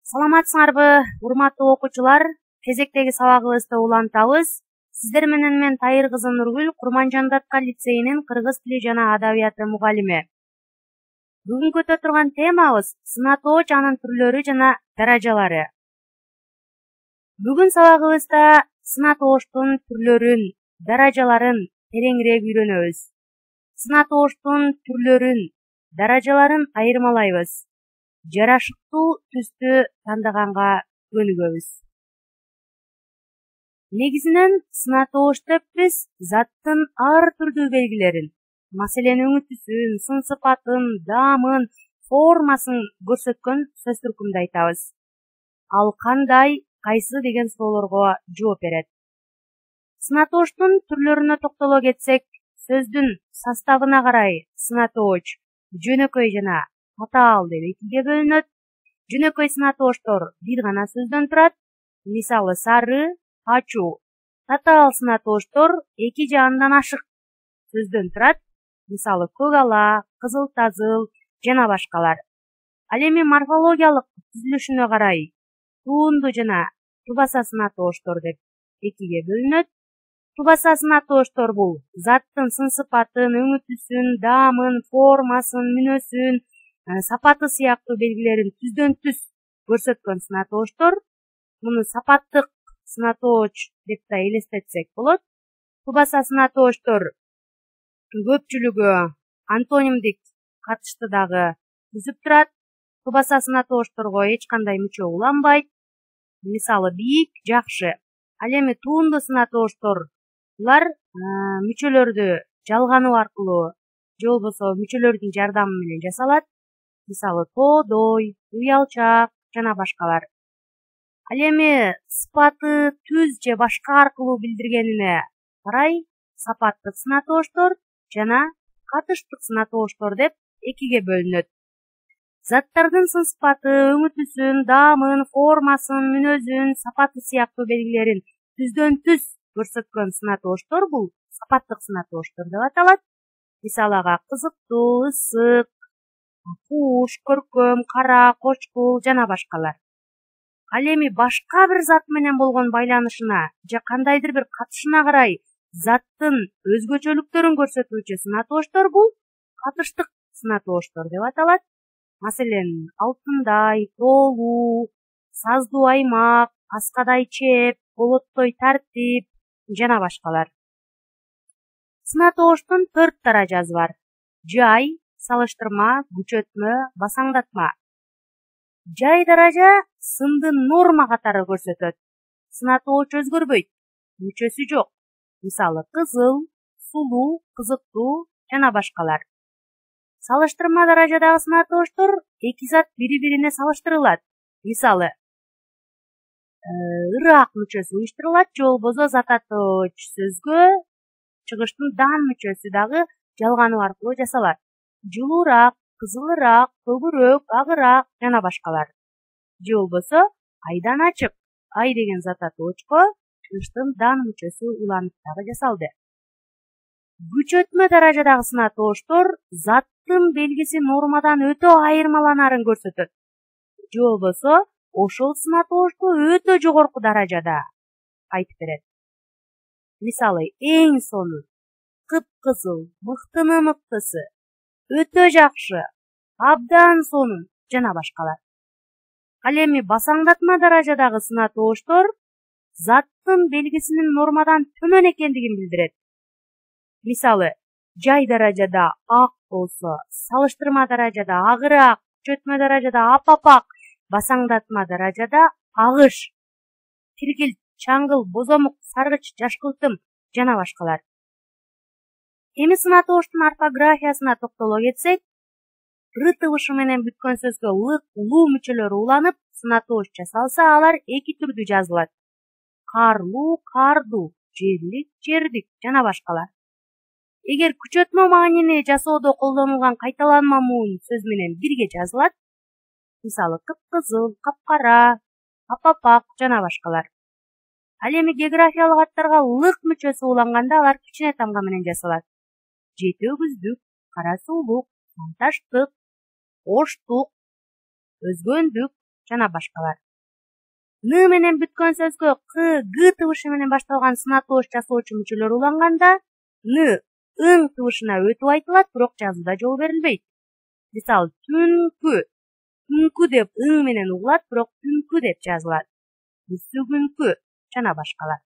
Саламатсыңарбы, урматтуу окуучулар? Кезектеги сабагыбызды улантабыз. Сиздер менен мен Тайыр кызы Нургүл Курманжан Датка лицейинин кыргыз тили жана адабияты мугалими. Бүгүнкү өтө турган темабыз сынатооч, анын түрлөрү жана даражалары. Бүгүн сабагыбызда сынатооштун түрлөрүн, даражаларын тереңирээк үйрөнөбүз. Сынатооштун түрлөрүн, даражаларын айырмалайбыз. Жарашыктуу түстү тандаганга көнүгөбүз. Негизинен сынатоош деп биз заттын ар түрдүү белгилерин, маселен өңүтүсүн, сын сыпатын, даамын, формасын көрсөткөн сөз түркүмдү айтабыз. Ал кандай, кайсы деген суроолорго жооп берет. Сынатооштун түрлөрүнө токтоло кетсек, сөздүн составына карай сынатооч жөнөкөй жана татаал деп экиге бөлүнөт. Жөнөкөй сынатооштор бир гана сөздөн турат. Мисалы сары, ачуу. Татаал сынатооштор эки же андан ашык сөздөн турат. Мисалы көк ала, кызыл тазыл жана башкалар. Ал эми морфологиялык түзүлүшүнө карай туунду жана тубаса сынатооштор деп экиге бөлүнөт. Тубаса сынатооштор бул заттын сын сыпатын, өңүтүсүн, даамын, формасын, мүнөзүн, сапаты сыяктуу белгилерин түздөн түз көрсөткөн сынатооштор. Муну сапаттык сынатооч деп да элестетсек болот. Тубаса сынатооштор көпчүлүгү антонимдик катыштыдагы түзүп турат. Тубаса сынатоошторго эч кандай мүчө уланбайт. Мисалы бийик, жакшы. Ал эми туунду сынатооштор булар мүчөлөрдү жалгануу аркылуу же болбосо мүчөлөрдүн жардамы менен жасалат. Мисалы тоодой, уялчак жана башкалар. Ал эми сыпаты түз же башка аркылуу билдиргенине карай сапаттык сынатооштор жана катыштык сынатооштор деп экиге бөлүнөт. Заттардын сын сыпаты, өңүтүсүн, даамын, формасын, мүнөзүн, сапаты сыяктуу белгилерин түздөн түз көрсөткөн сынатооштор бул сапаттык сынатооштор деп аталат. Мисалы ага кызыктуу, ысык, куш, көркөм, кара, кочкул жана башкалар. Ал эми башка бир зат менен болгон байланышына же кандайдыр бир катышына карай заттын өзгөчөлүктөрүн көрсөтүүчү сынатооштор бул катыштык сынатооштор деп аталат. Маселен, алтындай, тоолуу, саздуу аймак, аскадай чеп, болоттой тартип жана башкалар. Сынатооштун 4 даражасы бар. Жай, салыштырма, күчөтмө, басаңдатма. Жай даража сынды норма катары көрсөтөт. Сынатооч өзгөрбөйт, мүчөсү жок. Мисалы кызыл, сулуу, кызыктуу жана башкалар. Салыштырма даражадагы сынатооштор эки зат бири-бирине салыштырылат. Мисалы ырак мүчөсү уюштурулат же болбосо зататооч сөзгө чыгыштын дан мүчөсү дагы жалгануу аркылуу жасалат. Жылуураак, кызылыраак, көгүрөөк, агыраак жана башкалар. Же болбосо айдан ачык, ай деген зататоочко чыгыштын дан мүчөсү уланып дагы жасалды. Күчөтмө даражадагы сынатооштор заттын белгиси нормадан өтө айырмаланаарын көрсөтөт. Же болбосо ошол сынатоочту өтө жогорку даражада айтып берет. Мисалы эң сонун, кыпкызыл, мыктынын мыктысы, өтө жакшы, абдан сонун жана башкалар. Ал эми басаңдатма даражадагы сынатооштор заттын белгисинин нормадан төмөн экендигин билдирет. Мисалы, жай даражада ак болсо, салыштырма даражада агыраак, күчөтмө даражада апапак, басаңдатма даражада агыш, тиргилт, чаңгыл, бозомук, саргыч, жашкылтым жана башкалар. Эми сынатооштун орфографиясына токтоло кетсек, р табышы менен бүткөн сөзгө лык, луу мүчөлөрү уланып, сынатооч жасалса, алар эки түрдүү жазылат. Карлуу, кардуу, жерлик, жердик жана башкалар. Эгер күчөтмө маанини жасоодо колдонулган кайталанма муун сөз менен бирге жазылат, мисалы кыпкызыл, капкара, апапак жана башкалар. Ал эми географиялык аттарга лык мүчөсү уланганда алар кичине тамга менен жасалат. Жети өгүздүк, кара суулук, таштык, оштук, өзгөндүк, жана башкалар. Н менен бүткөн сөзгө к, г тыбышы менен башталган сынатооч жасоочу мүчөлөр уланганда н, ың тыбышына өтүп айтылат, бирок жазууда жол берилбейт. Мисалы, түнкү, түнкү деп ың менен угулат, бирок түнкү деп жазылат. Бүгүнкү жана башкалар.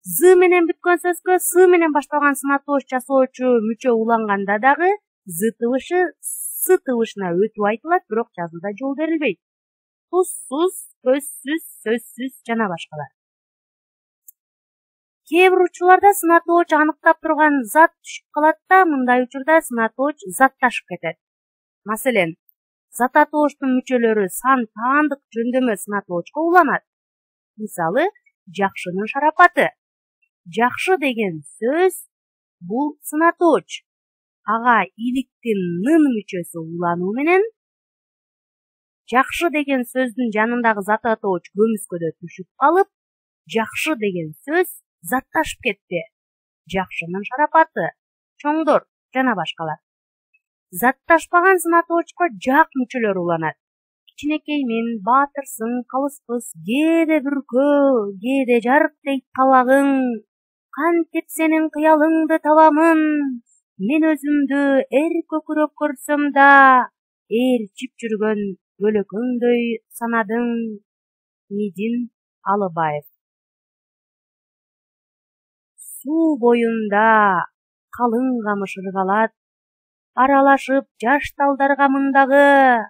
З менен бүткөн сөзгө с менен башталган сынатооч жасоочу мүчө уланганда дагы з тыбышы с тыбышына өтүп айтылат, бирок жазууда жол берилбейт. Тузсуз, көзсүз, сөзсүз жана башкалар. Кээ бир учурларда сынатооч аныктап турган зат түшүп калат да, мындай учурда сынатооч затташып кетет. Маселен, зататооштун мүчөлөрү сан таандык жөндөмө сынатоочко уланат. Мисалы, жакшынын шарапаты. Жакшы деген сөз бул сынатооч. Ага иликтин нын мүчөсү улануу менен жакшы деген сөздүн жанындагы зататооч көмүскөдө түшүп калып, жакшы деген сөз затташып кетти. Жакшынын шарапаты, чоңдор жана башкалар. Затташпаган сынатоочко жак мүчөлөр уланат. Кичинекей мен, баатырсың, калыспыз, кээде бүркөө, кээде жарык дейт талагың. Кантип сенин кыялыңды табамын, мен өзүмдү эр көкүрөк көрсөм да, ээрчип жүргөн бөлөкөңдөй санадың. Нидин Алыбаев. Суу боюнда калың камыш ыргалат, аралашып жаш талдарга мындагы,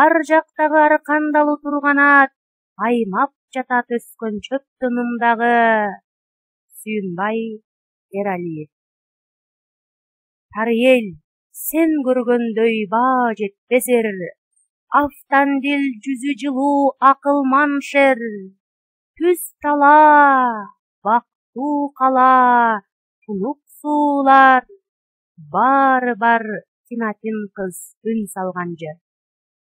ар жактагы аркандалуу турганат, аймап жатат өскөн чөп тынымдагы. Сүйүнбай Эралиев. Тариэл, сен көргөндөй баа жетпесер, Автандил жүзү жылуу акыл маншер. Түз тала, бактуу кала, тунук суулар, баары бар Тинатин кыз үн салган жер.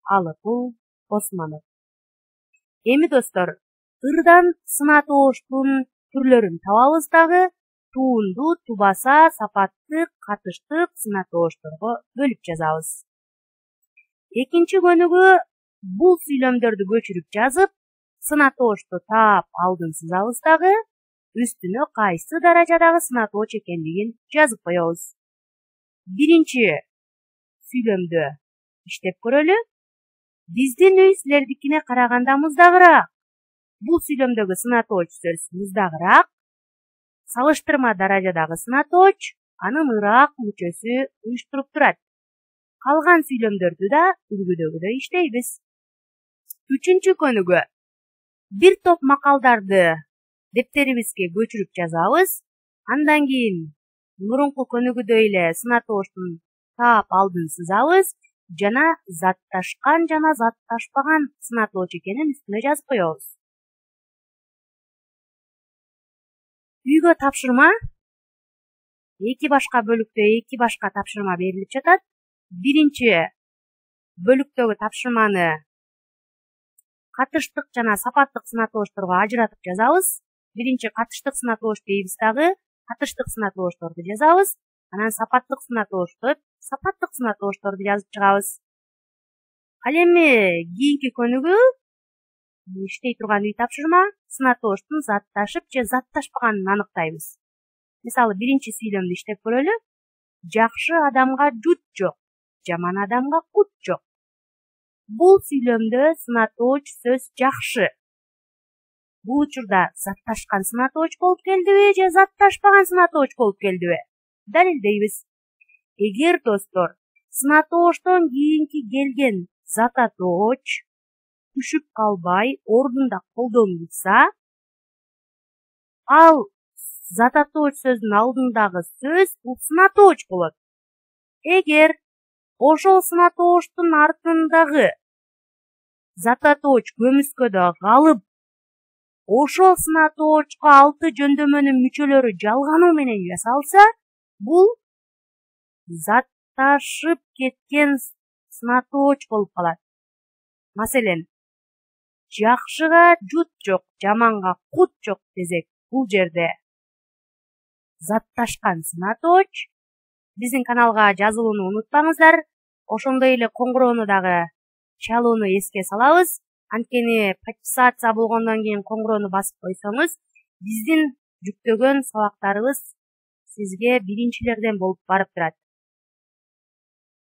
Алыкул Осмонов. Эми достор, ырдан сынатооштун түрлөрүн табабыз дагы, туунду, тубаса, сапаттык, катыштык сынатоошторго бөлүп жазабыз. Экинчи көнүгү бул сүйлөмдөрдү көчүрүп жазып, сынатоошту таап алдын сызабыз дагы, үстүнө кайсы даражадагы сынатооч экендигин жазып коебуз. Биринчи сүйлөмдү иштеп көрөлү. Биздин үй силердикине караганда муздагыраак. Бул сүйлөмдөгү сынатооч сөз муздагыраак. Салыштырма даражадагы сынатооч анын ыраак мүчөсү уюштуруп турат. Калган сүйлөмдөрдү да үлгүдөгүдөй иштейбиз. Үчүнчү көнүгө бир топ макалдарды дептерибизге көчүрүп жазабыз. Андан кийин мурунку көнүгүдөй эле сынатооштун таап алдын сызабыз жана затташкан жана затташпаган сынатооч экенин үстүнө жазып коебуз. Үйгө тапшырма. Эки башка бөлүктө эки башка тапшырма берилип жатат. Биринчи бөлүктөгү тапшырманы катыштык жана сапаттык сынатоошторго ажыратып жазабыз. Биринчи катыштык сынатоош дейбиз дагы, катыштык сынатоошторду жазабыз. Анан сапаттык сынатоошторду жазып чыгабыз. Ал эми кийинки көнүгүү иштей турган үй тапшырма сынатооштун затташып же затташпаганын аныктайбыз. Мисалы, биринчи сүйлөмдү иштеп көрөлү. Жакшы адамга жут жок, жаман адамга кут жок. Бул сүйлөмдө сынатооч сөз жакшы. Бул учурда затташкан сынатооч болуп келдиби же затташпаган сынатооч болуп келдиби? Далилдейбиз. Эгер достор, сынатооштон кийинки келген зататооч түшүп калбай, ордунда колдонулса, ал зататооч сөздүн алдындагы сөз бул сынатооч болот. Эгер ошол сынатооштун артындагы зататооч көмүскөдө калып, ошол сынатоочко алты жөндөмөнүн мүчөлөрү жалгануу менен жасалса, бул затташып кеткен сынатооч болуп калат. Маселен, жакшыга жут жок, жаманга кут жок десек, бул жерде затташкан сынатооч. Биздин каналга жазылууну унутпаңыздар. Ошондой эле коңгуроону дагы чалууну эске салабыз. Анткени подписация болгондон кийин коңгуроону басып койсоңуз, биздин жүктөгөн сабактарыбыз сизге биринчилерден болуп барып турат.